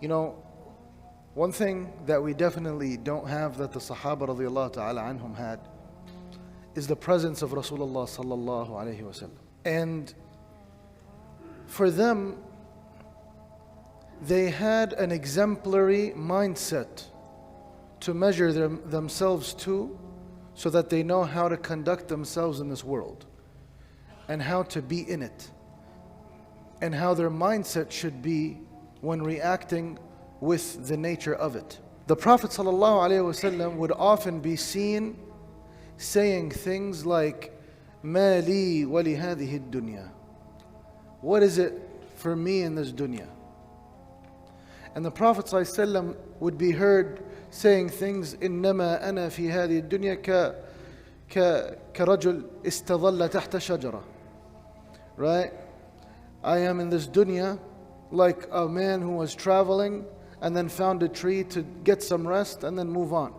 You know, one thing that we definitely don't have that the Sahaba radiallahu ta'ala anhum had is the presence of Rasulullah sallallahu alayhi wasallam. And for them, they had an exemplary mindset to measure themselves to, so that they know how to conduct themselves in this world and how to be in it, and how their mindset should be when reacting with the nature of it. The Prophet ﷺ would often be seen saying things like, مَا لِي وَلِهَذِهِ الدُّنْيَا. What is it for me in this dunya? And the Prophet ﷺ would be heard saying things, إِنَّمَا أَنَا فِي هَذِهِ الدُّنْيَا كَرَجُلْ إِسْتَظَلَّ تَحْتَ شَجَرَةٍ. Right? I am in this dunya like a man who was traveling and then found a tree to get some rest and then move on.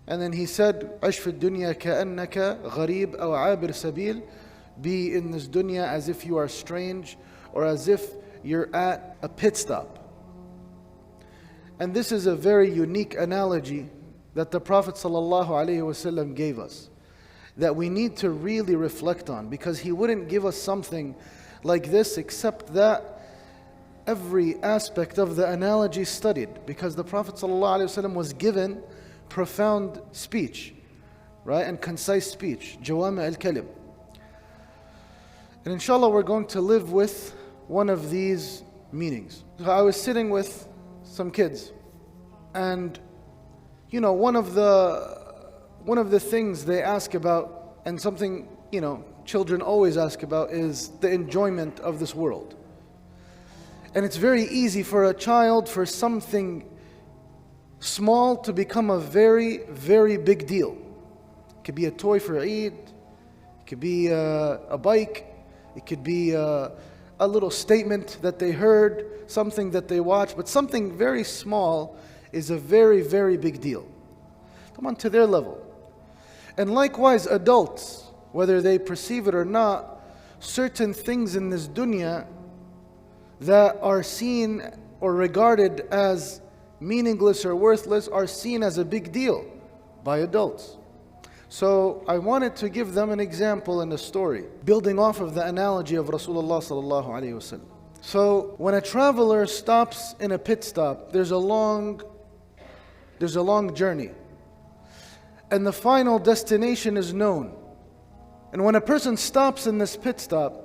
And then he said, عِشْ فِي الدُّنْيَا كَأَنَّكَ غَرِيبٌ أَوْ عَابِرْ سَبِيلٌ. Be in this dunya as if you are strange, or as if you're at a pit stop. And this is a very unique analogy that the Prophet ﷺ gave us, that we need to really reflect on, because he wouldn't give us something like this except that every aspect of the analogy studied, because the Prophet ﷺ was given profound speech, right, and concise speech, jawami al-kalim. And inshallah we're going to live with one of these meanings. So I was sitting with some kids, and you know, one of the things they ask about, and something, you know, children always ask about, is the enjoyment of this world. And it's very easy for a child, for something small to become a very, very big deal. It could be a toy for Eid, it could be a bike, it could be a little statement that they heard, something that they watched, but something very small is a very, very big deal. Come on, to their level. And likewise, adults, whether they perceive it or not, certain things in this dunya that are seen or regarded as meaningless or worthless are seen as a big deal by adults. So I wanted to give them an example and a story, building off of the analogy of Rasulullah sallallahu alaihi wasallam. So when a traveler stops in a pit stop, there's a long journey, and the final destination is known. And when a person stops in this pit stop,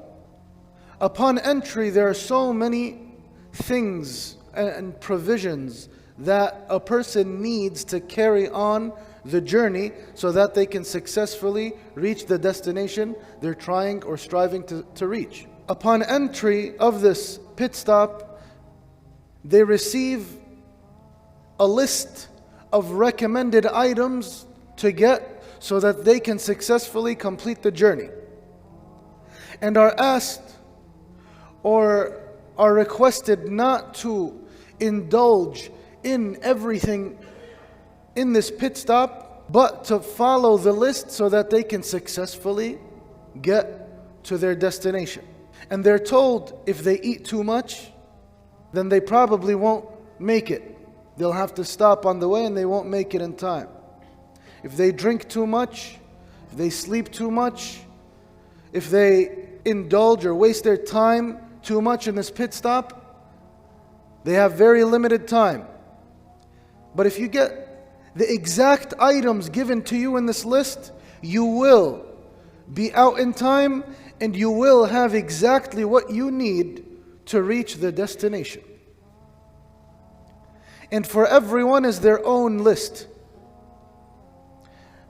upon entry there are so many things and provisions that a person needs to carry on the journey so that they can successfully reach the destination they're trying or striving to reach. Upon entry of this pit stop, they receive a list of recommended items to get so that they can successfully complete the journey, and are asked or are requested not to indulge in everything in this pit stop, but to follow the list so that they can successfully get to their destination. And they're told if they eat too much, then they probably won't make it. They'll have to stop on the way and they won't make it in time. If they drink too much, if they sleep too much, if they indulge or waste their time too much in this pit stop, they have very limited time. But if you get the exact items given to you in this list, you will be out in time and you will have exactly what you need to reach the destination. And for everyone is their own list.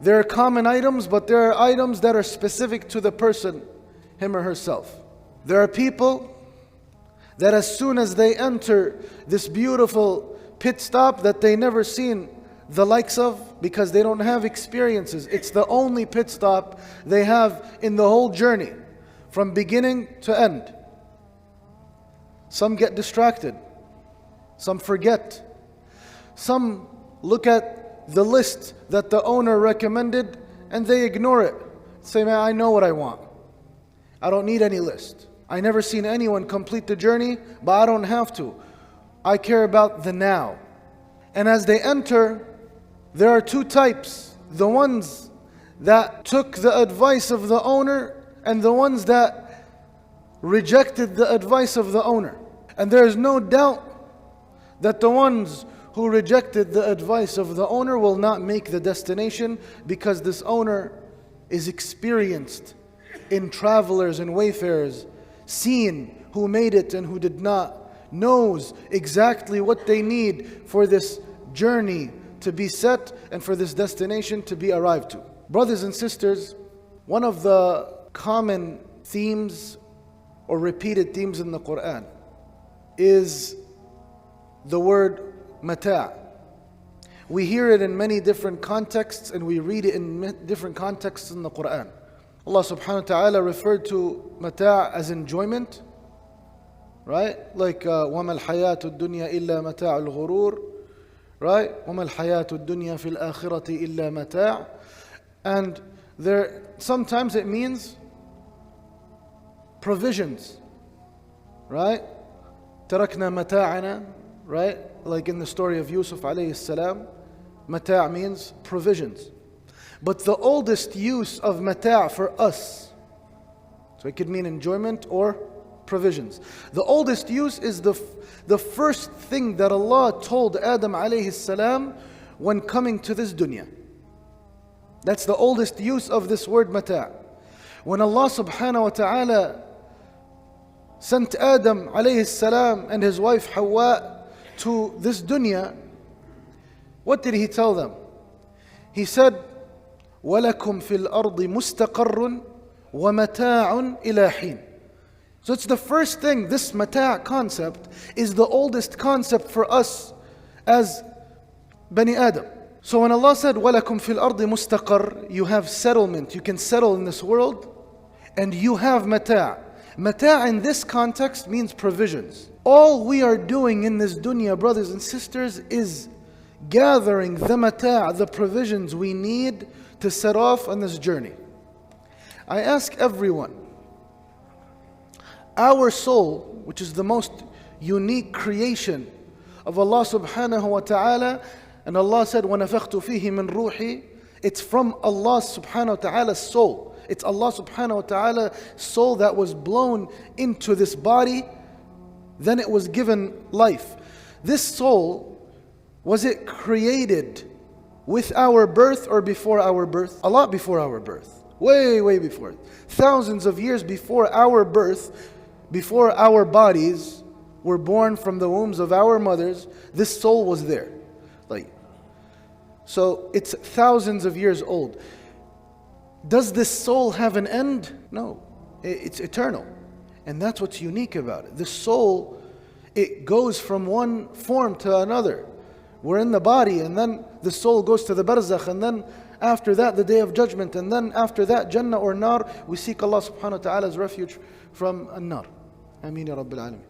There are common items, but there are items that are specific to the person, him or herself. There are people that as soon as they enter this beautiful pit stop that they never seen the likes of, because they don't have experiences. It's the only pit stop they have in the whole journey, from beginning to end. Some get distracted. Some forget. Some look at the list that the owner recommended and they ignore it. Say, man, I know what I want. I don't need any list. I never seen anyone complete the journey, but I don't have to. I care about the now. And as they enter, there are two types. The ones that took the advice of the owner and the ones that rejected the advice of the owner. And there is no doubt that the ones who rejected the advice of the owner will not make the destination, because this owner is experienced in travelers and wayfarers, seen who made it and who did not, knows exactly what they need for this journey to be set and for this destination to be arrived to. Brothers and sisters, one of the common themes or repeated themes in the Quran is the word mata'. We hear it in many different contexts and we read it in different contexts in the Quran. Allah subhanahu wa ta'ala referred to mata' as enjoyment, right? Like وَمَا الْحَيَاةُ الدُّنْيَا إِلَّا مَتَاعُ الْغُرُورِ, right? وَمَا الْحَيَاةُ الدُّنْيَا فِي الْآخِرَةِ إِلَّا مَتَاعُ. And there, sometimes it means provisions, right? تَرَكْنَا مَتَاعَنَا, right? Like in the story of Yusuf alayhi salam, mata' means provisions. But the oldest use of mata' for us, so it could mean enjoyment or provisions. The oldest use is the first thing that Allah told Adam alayhi salam when coming to this dunya. That's the oldest use of this word mata'. When Allah subhanahu wa ta'ala sent Adam alayhi salam and his wife Hawa to this dunya, what did He tell them? He said, وَلَكُمْ فِي الْأَرْضِ مُسْتَقَرٌّ وَمَتَاعٌ إِلَى حِينٍ. So it's the first thing. This mata' concept is the oldest concept for us as Bani Adam. So when Allah said, وَلَكُمْ فِي الْأَرْضِ مُسْتَقَرٌ, you have settlement, you can settle in this world, and you have mata'. Mata' in this context means provisions. All we are doing in this dunya, brothers and sisters, is gathering the mata', the provisions we need to set off on this journey. I ask everyone, our soul, which is the most unique creation of Allah subhanahu wa ta'ala, and Allah said, وَنَفَخْتُ فِيهِ مِنْ رُوحِي, it's from Allah subhanahu wa ta'ala's soul. It's Allah subhanahu wa ta'ala's soul that was blown into this body, then it was given life. This soul, was it created with our birth or before our birth? A lot before our birth. Way before. Thousands of years before our birth, before our bodies were born from the wombs of our mothers, this soul was there. So it's thousands of years old. Does this soul have an end? No, it's eternal. And that's what's unique about it. The soul, it goes from one form to another. We're in the body, and then the soul goes to the barzakh, and then after that the day of judgment, and then after that Jannah or Nar. We seek Allah subhanahu wa ta'ala's refuge from an-Nar. Ameen ya Rabbil Alameen.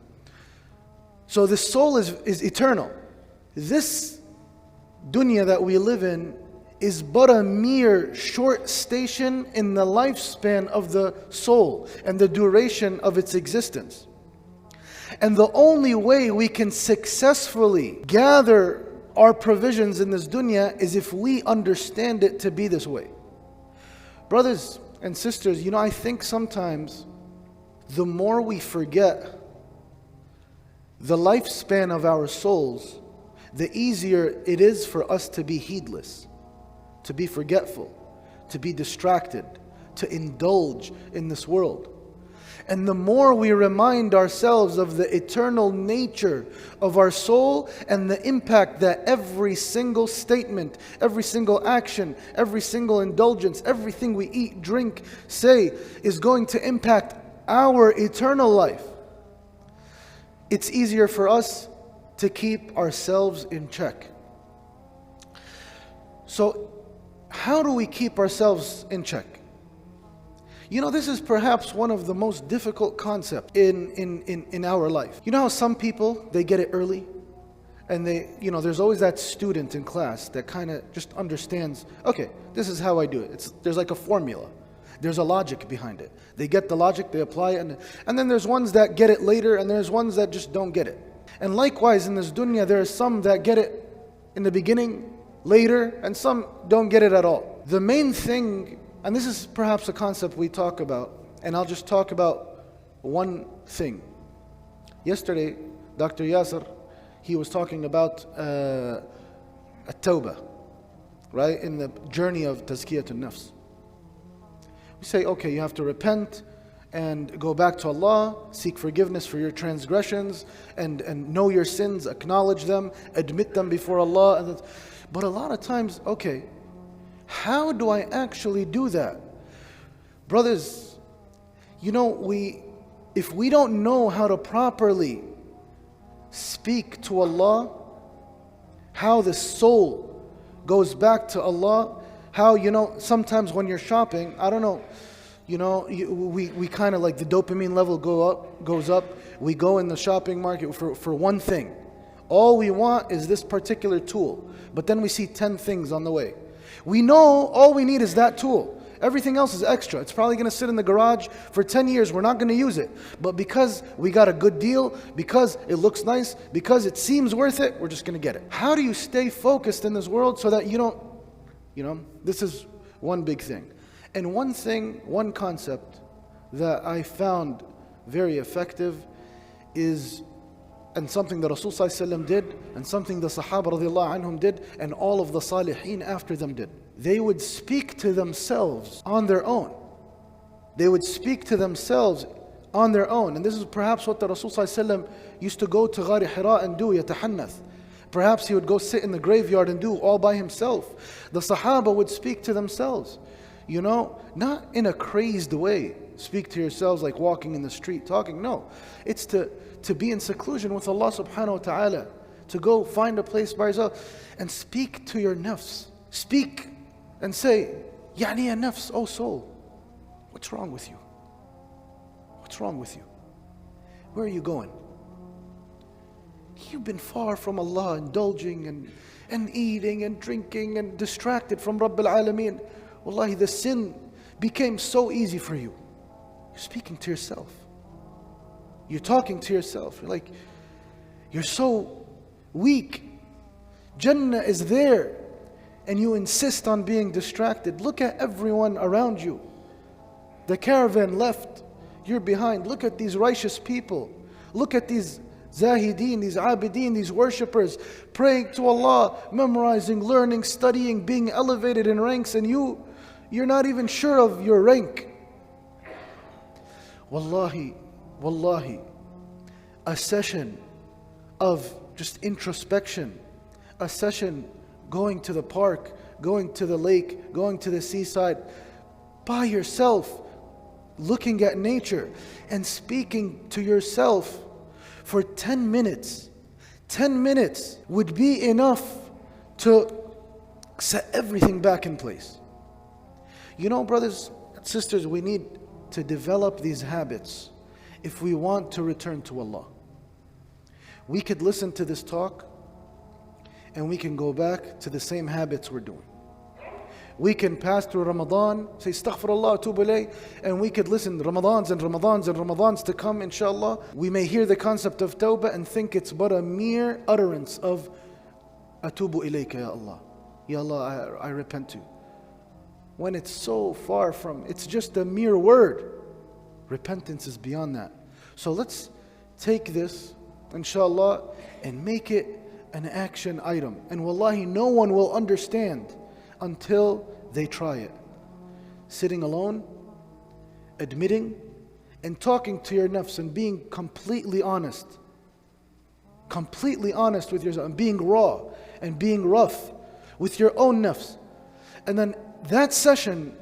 So this soul is eternal. This dunya that we live in is but a mere short station in the lifespan of the soul and the duration of its existence. And the only way we can successfully gather our provisions in this dunya is if we understand it to be this way. Brothers and sisters, I think sometimes the more we forget the lifespan of our souls, the easier it is for us to be heedless, to be forgetful, to be distracted, to indulge in this world. And the more we remind ourselves of the eternal nature of our soul and the impact that every single statement, every single action, every single indulgence, everything we eat, drink, say is going to impact our eternal life, it's easier for us to keep ourselves in check. So, how do we keep ourselves in check? This is perhaps one of the most difficult concepts in our life. You know how some people, they get it early? And there's always that student in class that kind of just understands, okay, this is how I do it. There's like a formula. There's a logic behind it. They get the logic, they apply it. And then there's ones that get it later, and there's ones that just don't get it. And likewise in this dunya, there are some that get it in the beginning, later, and some don't get it at all. The main thing, and this is perhaps a concept we talk about, and I'll just talk about one thing. Yesterday, Dr. Yasser, he was talking about at-tawbah, right? In the journey of tazkiyatun nafs. We say, okay, you have to repent and go back to Allah, seek forgiveness for your transgressions, and know your sins, acknowledge them, admit them before Allah. But a lot of times, okay, how do I actually do that? Brothers, you know, if we don't know how to properly speak to Allah, how the soul goes back to Allah, how, you know, sometimes when you're shopping, I don't know, you know, we kind of like the dopamine level goes up. We go in the shopping market for one thing. All we want is this particular tool. But then we see 10 things on the way. We know all we need is that tool. Everything else is extra. It's probably going to sit in the garage for 10 years. We're not going to use it. But because we got a good deal, because it looks nice, because it seems worth it, we're just going to get it. How do you stay focused in this world so that you don't, you know, this is one big thing. And one thing, one concept that I found very effective is, and something that Rasul ﷺ did, and something the Sahaba radiallahu anhum did, and all of the Salihin after them did. They would speak to themselves on their own. They would speak to themselves on their own. And this is perhaps what the Rasul ﷺ used to go to Ghar Hira and do, yatahannath. Perhaps he would go sit in the graveyard and do all by himself. The Sahaba would speak to themselves. You know, not in a crazed way. Speak to yourselves like walking in the street talking. No, it's to be in seclusion with Allah subhanahu wa ta'ala. To go find a place by yourself and speak to your nafs. Speak and say, Yani ya nafs, oh soul, what's wrong with you? What's wrong with you? Where are you going? You've been far from Allah, indulging and eating and drinking and distracted from Rabbil Alameen. Wallahi, the sin became so easy for you. You're speaking to yourself. You're talking to yourself. You're like, you're so weak. Jannah is there, and you insist on being distracted. Look at everyone around you. The caravan left, you're behind. Look at these righteous people. Look at these Zahideen, these Abideen, these worshippers, praying to Allah, memorizing, learning, studying, being elevated in ranks, and you're not even sure of your rank. Wallahi, a session of just introspection, a session going to the park, going to the lake, going to the seaside, by yourself, looking at nature and speaking to yourself for 10 minutes. 10 minutes would be enough to set everything back in place. You know, brothers and sisters, we need to develop these habits if we want to return to Allah. We could listen to this talk and we can go back to the same habits we're doing. We can pass through Ramadan, say astaghfirullah, atubu ilayh, and we could listen Ramadans and Ramadans and Ramadans to come, inshallah. We may hear the concept of tawbah and think it's but a mere utterance of atubu ilayka ya Allah. Ya Allah, I repent to you. When it's so far from, it's just a mere word. Repentance is beyond that. So let's take this, inshallah, and make it an action item. And wallahi, no one will understand until they try it. Sitting alone, admitting, and talking to your nafs and being completely honest. Completely honest with yourself and being raw and being rough with your own nafs. And then that session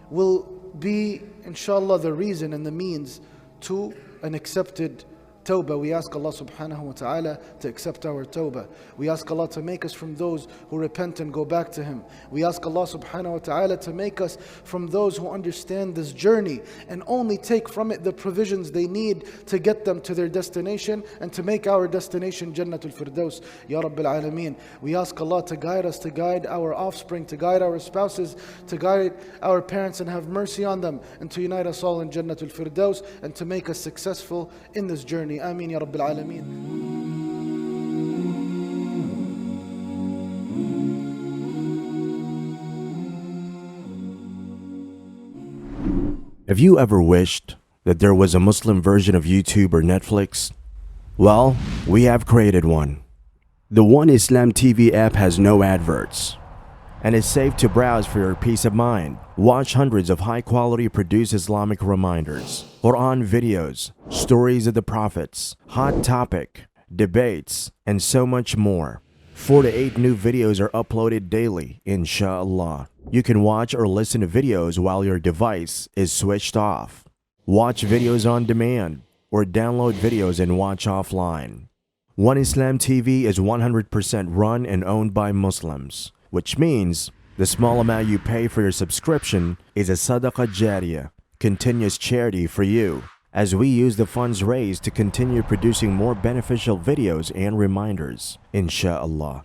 will be, inshallah, the reason and the means to an accepted tawbah. We ask Allah subhanahu wa ta'ala to accept our tawbah. We ask Allah to make us from those who repent and go back to Him. We ask Allah subhanahu wa ta'ala to make us from those who understand this journey and only take from it the provisions they need to get them to their destination and to make our destination Jannatul Firdaus. Ya Rabbil Alameen. We ask Allah to guide us, to guide our offspring, to guide our spouses, to guide our parents and have mercy on them, and to unite us all in Jannatul Firdaus and to make us successful in this journey. Ameen Ya Rabbil Alameen. Have you ever wished that there was a Muslim version of YouTube or Netflix? Well, we have created one. The One Islam TV app has no adverts and is safe to browse for your peace of mind. Watch hundreds of high-quality produced Islamic reminders, Quran videos, stories of the prophets, hot topic, debates, and so much more. 4 to 8 new videos are uploaded daily, inshallah. You can watch or listen to videos while your device is switched off. Watch videos on demand or download videos and watch offline. One Islam TV is 100% run and owned by Muslims, which means the small amount you pay for your subscription is a SADAQAH JARIYAH, continuous charity for you, as we use the funds raised to continue producing more beneficial videos and reminders, inshallah.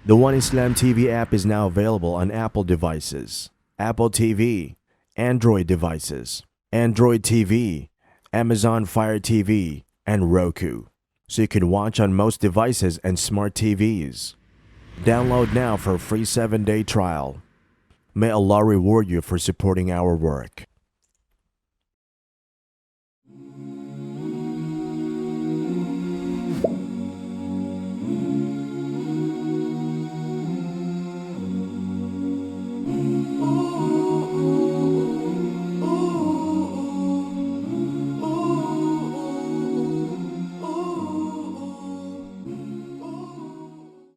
The One Islam TV app is now available on Apple devices, Apple TV, Android devices, Android TV, Amazon Fire TV, and Roku, so you can watch on most devices and smart TVs. Download now for a free 7-day trial. May Allah reward you for supporting our work.